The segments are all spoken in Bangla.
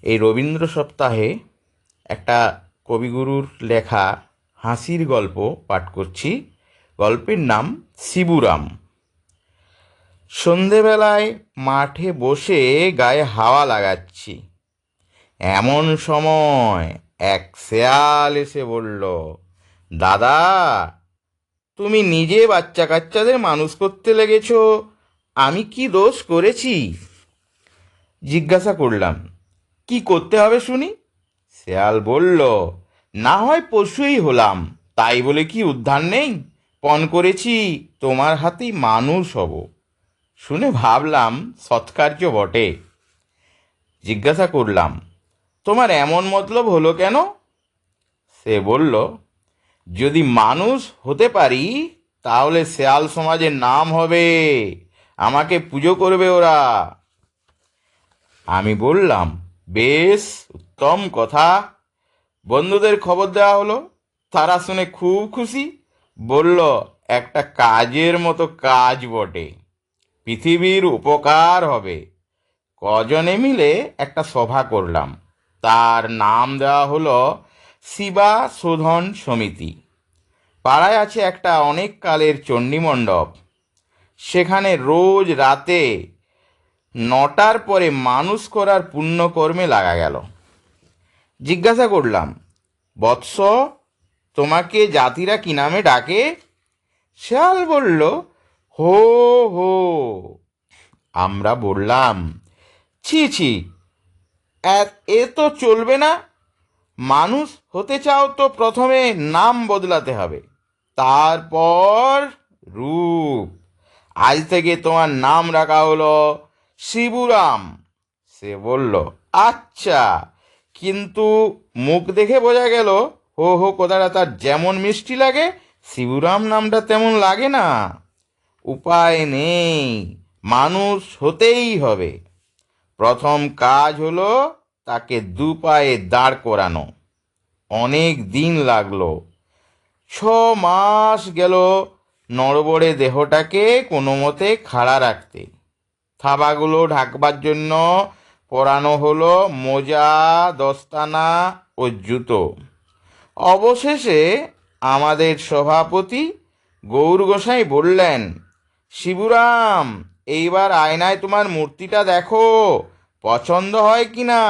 এই রবীন্দ্র সপ্তাহে একটা কবিগুরুর লেখা হাসির গল্প পাঠ করছি। গল্পের নাম শিবুরাম। সন্ধেবেলায় মাঠে বসে গায়ে হাওয়া লাগাচ্ছি, এমন সময় এক শেয়াল এসে বলল, দাদা, তুমি নিজে বাচ্চা কাচ্চাদের মানুষ করতে লেগেছ, আমি কি দোষ করেছি? জিজ্ঞাসা করলাম, কি করতে হবে শুনি? শেয়াল বলল, না হয় পশুই হলাম, তাই বলে কি উদ্ধার নেই? পণ করেছি তোমার হাতেই মানুষ হব। শুনে ভাবলাম সৎকার্য বটে। জিজ্ঞাসা করলাম, তোমার এমন মতলব হলো কেন? সে বলল, যদি মানুষ হতে পারি তাহলে শেয়াল সমাজের নাম হবে, আমাকে পুজো করবে ওরা। আমি বললাম, বেশ, উত্তম কথা। বন্ধুদের খবর দেওয়া হলো, তারা শুনে খুব খুশি। বলল, একটা কাজের মতো কাজ বটে, পৃথিবীর উপকার হবে। কজনে মিলে একটা সভা করলাম, তার নাম দেওয়া হলো শিবা শোধন সমিতি। পাড়ায় আছে একটা অনেক কালের চণ্ডী মণ্ডপ, সেখানে রোজ রাতে 9টার পরে মানুষ করার পুণ্যকর্মে লাগা গেল। জিজ্ঞাসা করলাম, বৎস, তোমাকে জাতিরা কি নামে ডাকে? শেয়াল বলল, হো হো। আমরা বললাম, ছি ছি, এ তো চলবে না। মানুষ হতে চাও তো প্রথমে নাম বদলাতে হবে, তারপর রূপ। আজ থেকে তোমার নাম রাখা হলো শিবুরাম। সে বলল, আচ্ছা, কিন্তু মুখ দেখে বোঝা গেল হো হো কথাটা তার যেমন মিষ্টি লাগে, শিবুরাম নামটা তেমন লাগে না। উপায় নেই, মানুষ হতেই হবে। প্রথম কাজ হলো তাকে দুপায়ে দাঁড় করানো। অনেক দিন লাগলো, 6 মাস গেল নড়বড়ে দেহটাকে কোনো মতে খাড়া রাখতে। থাবাগুলো ঢাকবার জন্য পরানো হলো মোজা, দস্তানা ও জুতো। অবশেষে আমাদের সভাপতি গৌর গোসাই বললেন, শিবুরাম, এইবার আয়নায় তোমার মূর্তিটা দেখো, পছন্দ হয় কি না।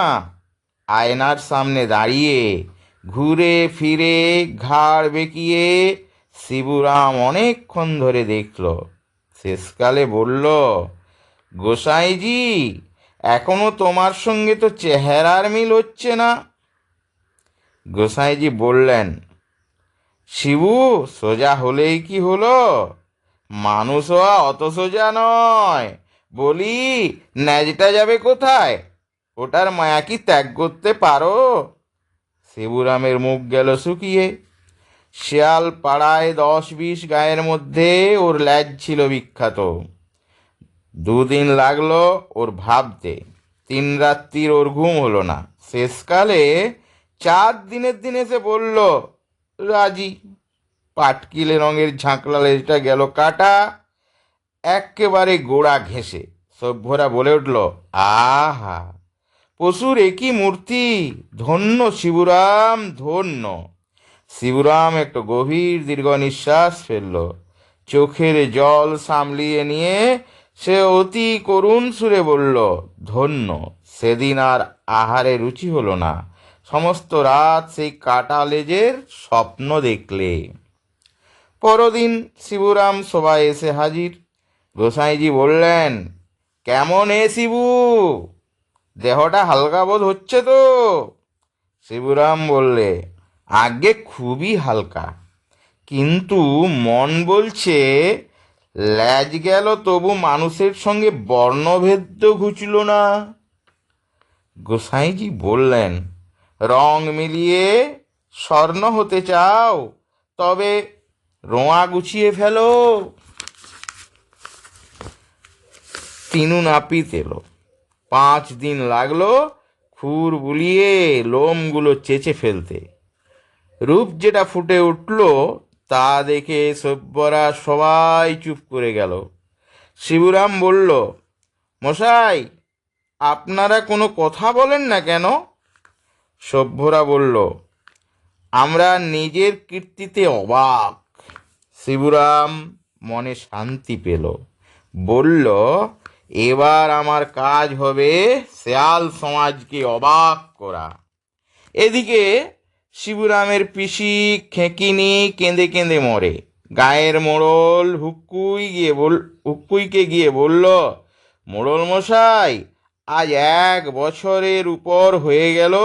আয়নার সামনে দাঁড়িয়ে ঘুরে ফিরে ঘাড় বেঁকিয়ে শিবুরাম অনেকক্ষণ ধরে দেখল। শেষকালে বলল, গোসাইজি, এখনো তোমার সঙ্গে তো চেহারার মিল হচ্ছে না। গোসাইজি বললেন, শিবু, সোজা হলেই কি হলো? মানুষ হওয়া অত সোজা নয়। বলি, ন্যাজটা যাবে কোথায়? ওটার মায়া কি ত্যাগ করতে পারো? শিবুরামের মুখ গেল শুকিয়ে। শেয়াল পাড়ায় 10-20 গায়ের মধ্যে ওর ল্যাজ ছিল বিখ্যাত। 2 দিন লাগলো ওর ভাবতে, 3 রাত্রির ওর ঘুম হলো না। শেষকালে 4 দিনের দিন এসে বলল, রাজি। পাটকিলে রঙের ঝাঁকলা লেজটা গেল কাটা, একেবারে গোড়া ঘেঁষে। সভ্যরা বলে উঠল, আহা, পশুর একই মূর্তি, ধন্য শিবুরাম, ধন্য। শিবুরাম একটু গভীর দীর্ঘ নিঃশ্বাস ফেলল। চোখের জল সামলিয়ে নিয়ে সে অতি করুণ সুরে বলল, ধন্য। সেদিন আর আহারে রুচি হলো না। সমস্ত রাত সেই কাটা লেজের স্বপ্ন দেখলে। পরদিন শিবুরাম সবাই এসে হাজির। গোসাইজি বললেন, কেমন শিবু, দেহটা হালকা বোধ হচ্ছে তো? শিবুরাম বললে, আগে খুবই হালকা, কিন্তু মন বলছে ল্যাজ গেল তবু মানুষের সঙ্গে বর্ণভেদ ঘুচল না। গোসাইজি বললেন, রং মিলিয়ে স্বর্ণ হতে চাও? তবে রোঁয়া গুছিয়ে ফেলো। তিনু নাপিত এলো। 5 দিন লাগলো খুর বুলিয়ে লোমগুলো চেঁচে ফেলতে। রূপ যেটা ফুটে উঠল তা দেখে সভ্যরা সবাই চুপ করে গেল। শিবুরাম বলল, মশাই, আপনারা কোনো কথা বলেন না কেন? সভ্যরা বলল, আমরা নিজের কীর্তিতে অবাক। শিবুরাম মনে শান্তি পেল, বলল, এবার আমার কাজ হবে শেয়াল সমাজকে অবাক করা। এদিকে শিবুরামের পিসি খেকিনি কেঁদে কেঁদে মরে। গায়ের মোড়ল হুক্কুইকে গিয়ে বলল, মোড়ল মশাই, আজ 1 বছরের উপর হয়ে গেল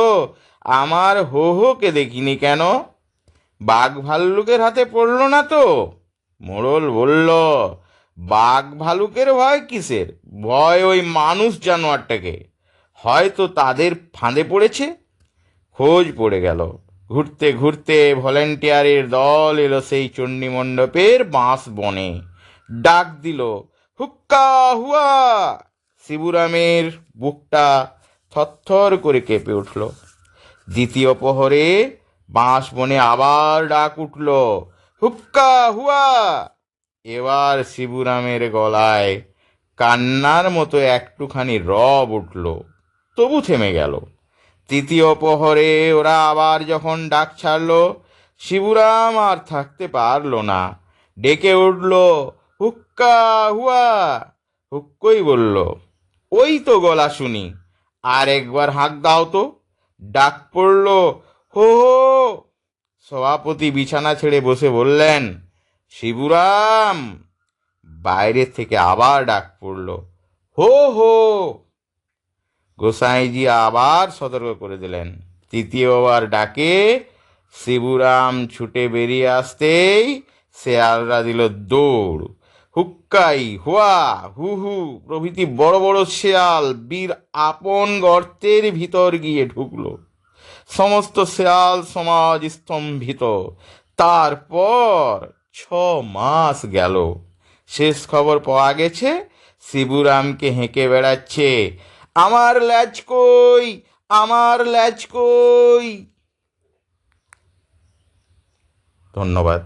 আমার হোকে দেখিনি কেন? বাঘ ভাল্লুকের হাতে পড়ল না তো? মোড়ল বলল, বাঘ ভালুকের ভয় কিসের? ভয় ওই মানুষ জানোয়ারটাকে, হয়তো তাদের ফাঁদে পড়েছে। খোঁজ পড়ে গেল। ঘুরতে ঘুরতে ভলেন্টিয়ারের দল এলো সেই চণ্ডীমণ্ডপের বাঁশ বনে। ডাক দিল, হুক্কা হুয়া। শিবুরামের বুকটা থরথর করে কেঁপে উঠল। দ্বিতীয় প্রহরে বাঁশ বনে আবার ডাক উঠল, হুক্কা হুয়া। এবার শিবুরামের গলায় কান্নার মতো একটুখানি রব উঠল, তবু থেমে গেল। তৃতীয় প্রহরে ওরা আবার যখন ডাক ছাড়ল, শিবুরাম আর থাকতে পারল না, ডেকে উঠল, হুক্কা হুয়া। হুক্কই বলল, ওই তো গলা শুনি, আর একবার হাঁক দাও তো। ডাক পড়ল, হো হো। সভাপতি বিছানা ছেড়ে বসে বললেন, শিবুরাম। বাইরে থেকে আবার ডাক পড়ল, হো হো। গোসাইজি আবার সতর্ক করে দিলেন। তৃতীয়বার ডাকে শিবুরাম ছুটে বেরিয়ে আসতেই শেয়ালরা দিল দৌড়। হুক্কাই হুয়া হু হু প্রভৃতি বড় বড় শেয়াল বীর আপন গর্তের ভিতর গিয়ে ঢুকল। সমস্ত শেয়াল সমাজ স্তম্ভিত। তারপর 6 মাস গেল। শেষ খবর পাওয়া গেছে, শিবুরামকে হেঁকে বেড়াচ্ছে, আমার ল্যাজ কই, আমার ল্যাজ কই। ধন্যবাদ।